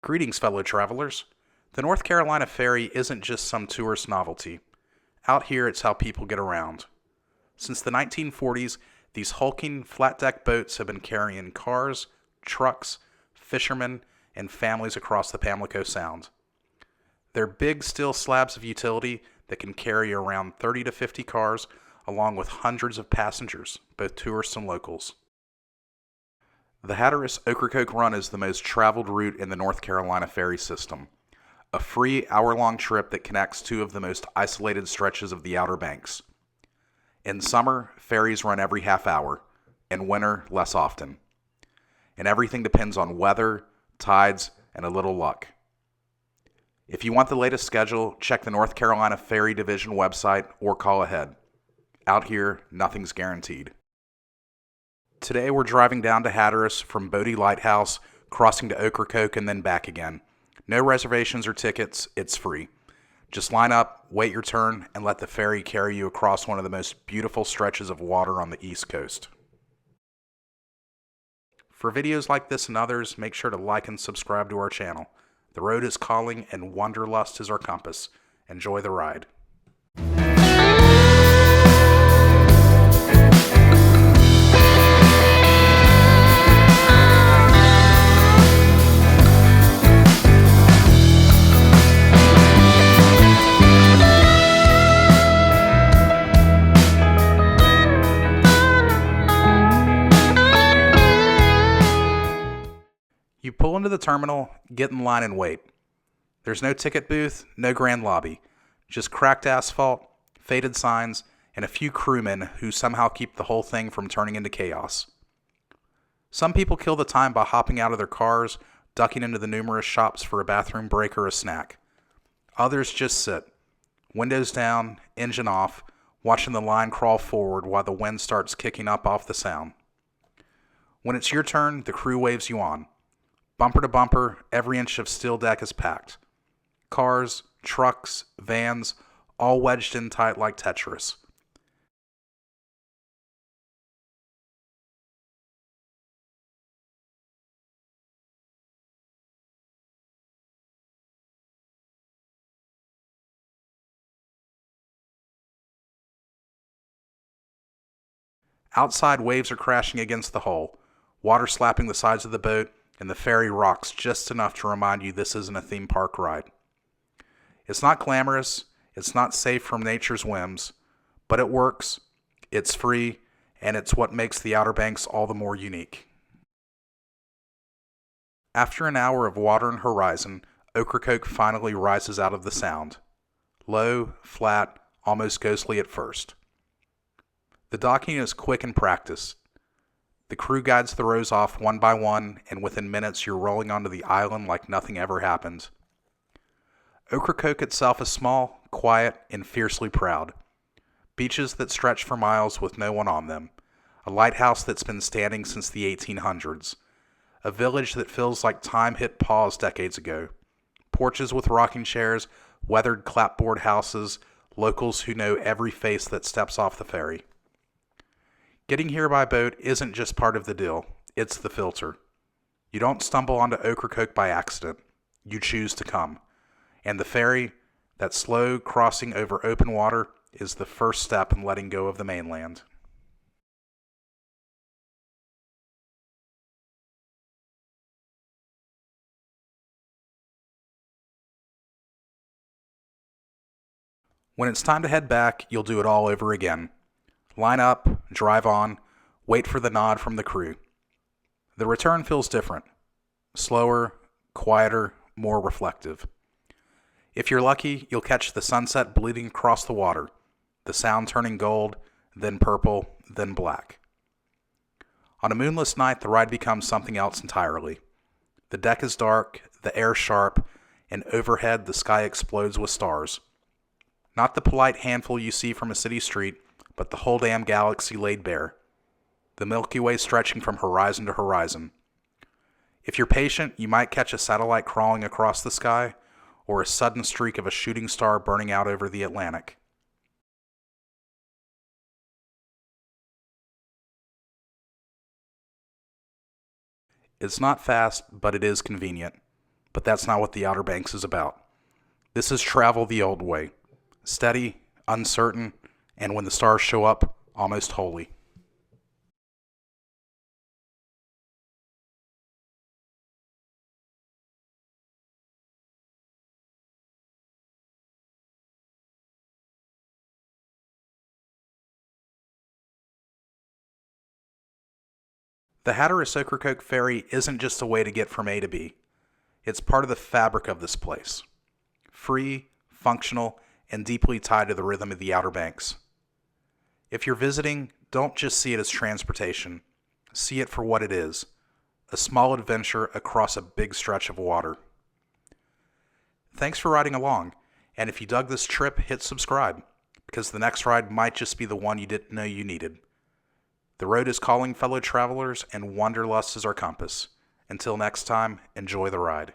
Greetings, fellow travelers. The North Carolina Ferry isn't just some tourist novelty. Out here, it's how people get around. Since the 1940s, these hulking, flat-deck boats have been carrying cars, trucks, fishermen, and families across the Pamlico Sound. They're big steel slabs of utility that can carry around 30 to 50 cars, along with hundreds of passengers, both tourists and locals. The Hatteras Ocracoke Run is the most traveled route in the North Carolina Ferry system, a free hour-long trip that connects two of the most isolated stretches of the Outer Banks. In summer, ferries run every half hour, in winter, less often. And everything depends on weather, tides, and a little luck. If you want the latest schedule, check the North Carolina Ferry Division website or call ahead. Out here, nothing's guaranteed. Today we're driving down to Hatteras from Bodie Lighthouse, crossing to Ocracoke, and then back again. No reservations or tickets, it's free. Just line up, wait your turn, and let the ferry carry you across one of the most beautiful stretches of water on the East Coast. For videos like this and others, make sure to like and subscribe to our channel. The road is calling and Wanderlust is our compass. Enjoy the ride. You pull into the terminal, get in line and wait. There's no ticket booth, no grand lobby, just cracked asphalt, faded signs, and a few crewmen who somehow keep the whole thing from turning into chaos. Some people kill the time by hopping out of their cars, ducking into the numerous shops for a bathroom break or a snack. Others just sit, windows down, engine off, watching the line crawl forward while the wind starts kicking up off the Sound. When it's your turn, the crew waves you on. Bumper to bumper, every inch of steel deck is packed. Cars, trucks, vans, all wedged in tight like Tetris. Outside, waves are crashing against the hull, water slapping the sides of the boat, and the ferry rocks just enough to remind you this isn't a theme park ride. It's not glamorous, it's not safe from nature's whims, but it works, it's free, and it's what makes the Outer Banks all the more unique. After an hour of water and horizon, Ocracoke finally rises out of the Sound. Low, flat, almost ghostly at first. The docking is quick and practiced. The crew guides the rows off one by one, and within minutes you're rolling onto the island like nothing ever happened. Ocracoke itself is small, quiet, and fiercely proud. Beaches that stretch for miles with no one on them. A lighthouse that's been standing since the 1800s. A village that feels like time hit pause decades ago. Porches with rocking chairs, weathered clapboard houses, locals who know every face that steps off the ferry. Getting here by boat isn't just part of the deal, it's the filter. You don't stumble onto Ocracoke by accident. You choose to come. And the ferry, that slow crossing over open water, is the first step in letting go of the mainland. When it's time to head back, you'll do it all over again. Line up, drive on, wait for the nod from the crew. The return feels different. Slower, quieter, more reflective. If you're lucky, you'll catch the sunset bleeding across the water, the Sound turning gold, then purple, then black. On a moonless night, the ride becomes something else entirely. The deck is dark, the air sharp, and overhead the sky explodes with stars. Not the polite handful you see from a city street, but the whole damn galaxy laid bare. The Milky Way stretching from horizon to horizon. If you're patient, you might catch a satellite crawling across the sky, or a sudden streak of a shooting star burning out over the Atlantic. It's not fast, but it is convenient. But that's not what the Outer Banks is about. This is travel the old way. Steady, uncertain, and when the stars show up, almost holy. The Hatteras Ocracoke Ferry isn't just a way to get from A to B. It's part of the fabric of this place. Free, functional, and deeply tied to the rhythm of the Outer Banks. If you're visiting, don't just see it as transportation. See it for what it is. A small adventure across a big stretch of water. Thanks for riding along, and if you dug this trip, hit subscribe, because the next ride might just be the one you didn't know you needed. The road is calling, fellow travelers, and Wanderlust is our compass. Until next time, enjoy the ride.